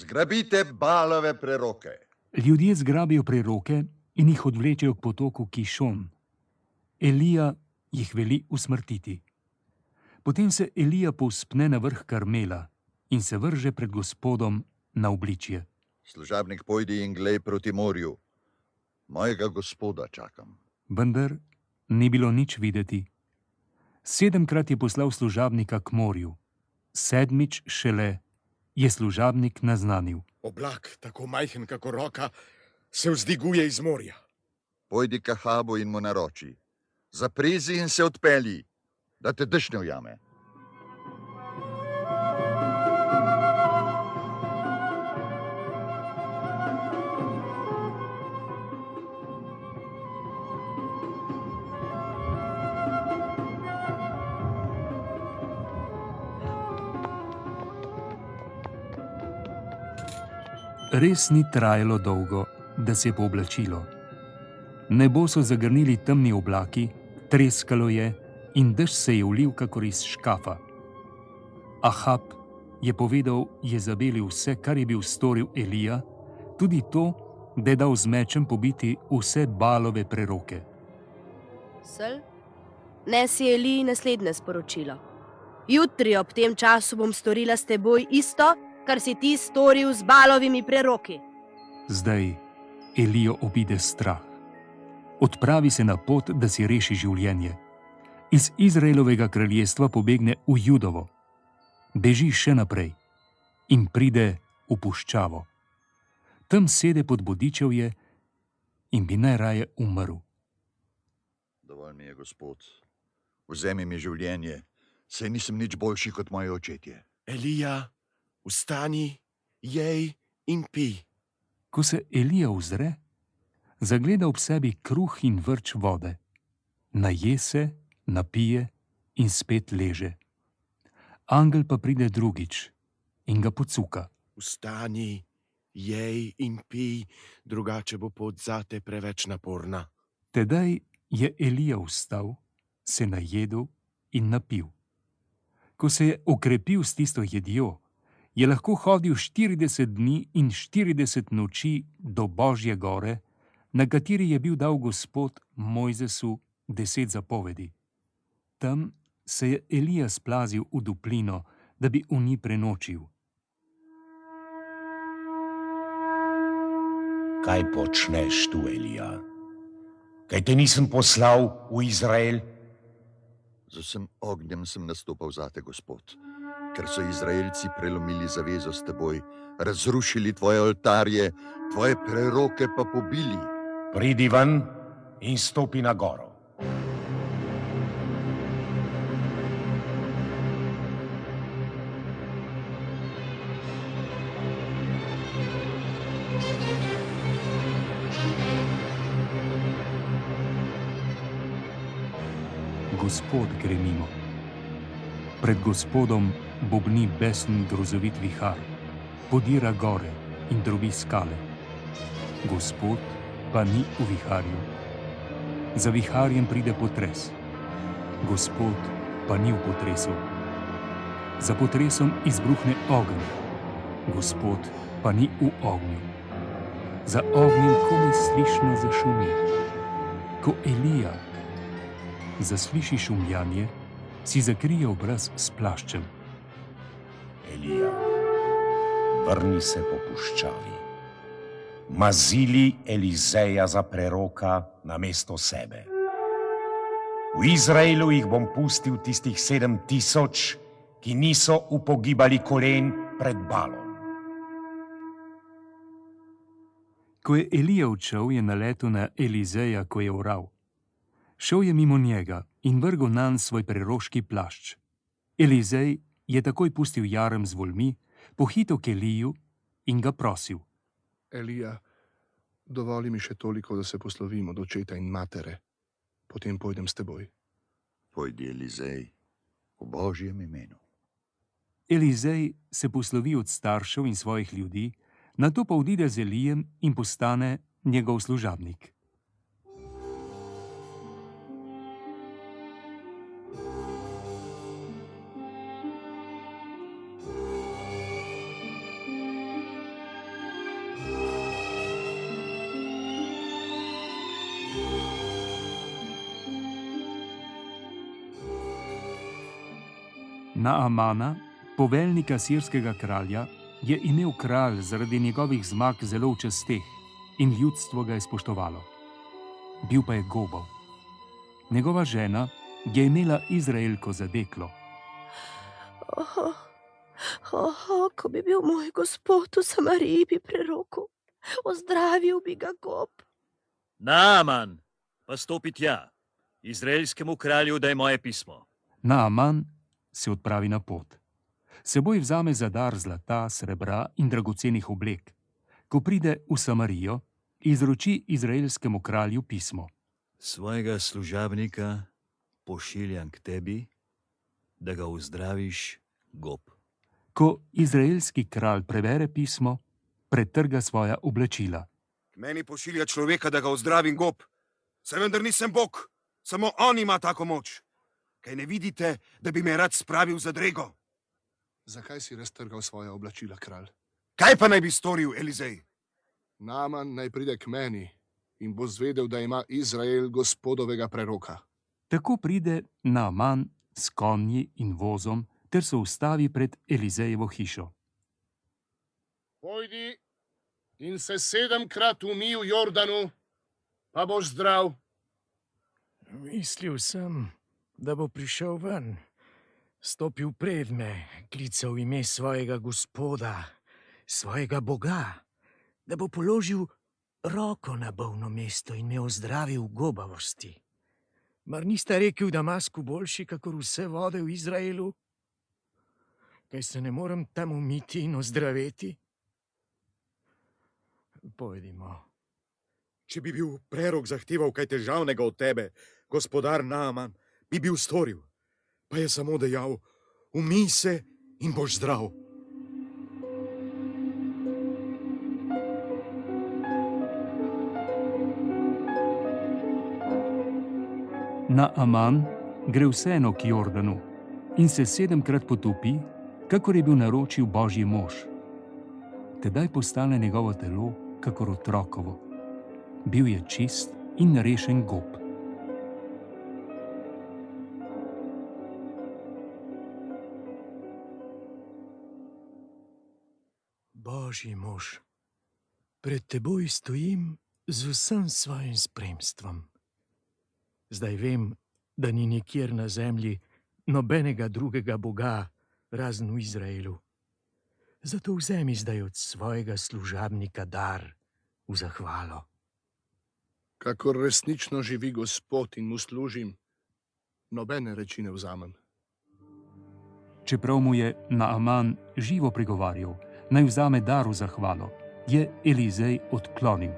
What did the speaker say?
Zgrabite Balove preroke. Ljudje zgrabijo preroke in jih odvlečejo k potoku Kišon. Elija jih veli usmrtiti. Potem se Elija povzpne na vrh Karmela in se vrže pred Gospodom na obličje. Služabnik, pojdi in glej proti morju. Mojega Gospoda čakam. Vendar ni bilo nič videti. 7-krat je poslal služabnika k morju. 7. šele je služabnik naznanil. Oblak, tako majhen kako roka, se vzdiguje iz morja. Pojdi k Ahabu in mu naroči. Zaprezi in se odpelji, da te dež ne ujame. Res ni trajalo dolgo, da se je pooblačilo. Nebo so zagrnili temni oblaki, treskalo je in dež se je ulil kakor iz škafa. Ahab je povedal Jezabeli vse, kar je bil storil Elija, tudi to, da je dal z mečem pobiti vse Balove preroke. Sel, nesi Eliji naslednje sporočilo. Jutri ob tem času bom storila s teboj isto, kar si ti storil z Balovimi preroki. Zdaj Elijo obide strah. Odpravi se na pot, da si reši življenje. Iz Izraelovega kraljestva pobegne v Judovo. Beži še naprej in pride v puščavo. Tam sede pod bodičevje in bi najraje umrl. Dovolj mi je, Gospod. Vzemi mi življenje, saj nisem nič boljši kot moji očetje. Elija, vstani, jej in pi. Ko se Elija uzre, zagleda ob sebi kruh in vrč vode. Naje se, napije in spet leže. Angel pa pride drugič in ga pocuka. Vstani, jej in pi, drugače bo pot zate preveč naporna. Tedaj je Elija vstal, se najedel in napil. Ko se je okrepil s tisto jedjo, je lahko hodil 40 dni in 40 noči do Božje gore, na kateri je bil dal Gospod Mojzesu 10 zapovedi. Tam se je Elija splazil v duplino, da bi v njej prenočil. Kaj počneš tu, Elija? Kaj te nisem poslal v Izrael? Z vsem ognjem sem nastopal zate, Gospod, ker so Izraelci prelomili zavezo s teboj, razrušili tvoje oltarje, tvoje preroke pa pobili. Pridi ven in stopi na goro. Gospod gre mimo. Pred Gospodom bobni besen grozovit vihar, podira gore in drobi skale. Gospod pa ni v viharju. Za viharjem pride potres. Gospod pa ni v potresu. Za potresom izbruhne ogenj. Gospod pa ni v ognju. Za ognjem komaj slišno zašumi. Ko Elija zasliši šumljanje, si zakrije obraz s plaščem. Elija, vrni se po puščavi. Mazili Elizeja za preroka namesto sebe. V Izraelu jih bom pustil tistih 7000, ki niso upogibali kolen pred Balom. Ko je Elija odšel, je naletel na Elizeja, ko je oral. Šel je mimo njega in vrgel nanj svoj preroški plašč. Elizej je takoj pustil jarem z volmi, pohitel k Eliju in ga prosil. Elija, dovoli mi še toliko, da se poslovim od očeta in matere. Potem pojdem s teboj. Pojdi, Elizej, v Božjem imenu. Elizej se poslovi od staršev in svojih ljudi, nato pa odide z Elijem in postane njegov služabnik. Naamana, poveljnika sirskega kralja, je imel kralj zaradi njegovih zmag zelo v časteh in ljudstvo ga je spoštovalo. Bil pa je gobov. Njegova žena je imela Izraelko za deklo. Ko bi bil moj gospod v Samariji, bi prerokal, ozdravil bi ga gob. Naaman, pa stopi tja. Izraelskemu kralju daj moje pismo. Naaman se odpravi na pot. Seboj vzame za dar zlata, srebra in dragocenih oblek. Ko pride v Samarijo, izroči izraelskemu kralju pismo. Svojega služabnika pošiljam k tebi, da ga uzdraviš, gob. Ko izraelski kralj prebere pismo, pretrga svoja oblačila. K meni pošilja človeka, da ga ozdravim, gob. Saj vendar nisem Bog, samo on ima tako moč. Kaj ne vidite, da bi me rad spravil za drego? Zakaj si raztrgal svoja oblačila, kralj? Kaj pa naj bi storil, Elizej? Naaman naj pride k meni in bo zvedel, da ima Izrael gospodovega preroka. Tako pride Naaman s konji in vozom ter se ustavi pred Elizejevo hišo. Pojdi in se 7-krat umij v Jordanu, pa boš zdrav. Mislil sem, da bo prišel ven, stopil pred me, klical ime svojega gospoda, svojega Boga, da bo položil roko na bolno mesto in me ozdravil gobavosti. Mar nista rekel, da Damasku boljši, kakor vse vode v Izraelu? Kaj se ne morem tam umiti in ozdraveti? Pojdimo. Če bi bil prerok zahteval kaj težavnega od tebe, gospodar Naaman, bi bil storil. Pa je samo dejal, umij se in boš zdrav. Naaman gre vseeno k Jordanu in se 7-krat potopi, kakor je bil naročil Božji mož. Tedaj postane njegovo telo kakor otrokovo. Bil je čist in rešen gob. Božji mož, pred teboj stojim z vsem svojim spremstvom. Zdaj vem, da ni nikjer na zemlji nobenega drugega Boga, razen v Izraelu. Zato vzemi zdaj od svojega služabnika dar v zahvalo. Kakor resnično živi Gospod in mu služim, nobene reči ne vzamem. Čeprav mu je Naaman živo prigovarjal, naj vzame dar v zahvalo, je Elizej odklonil.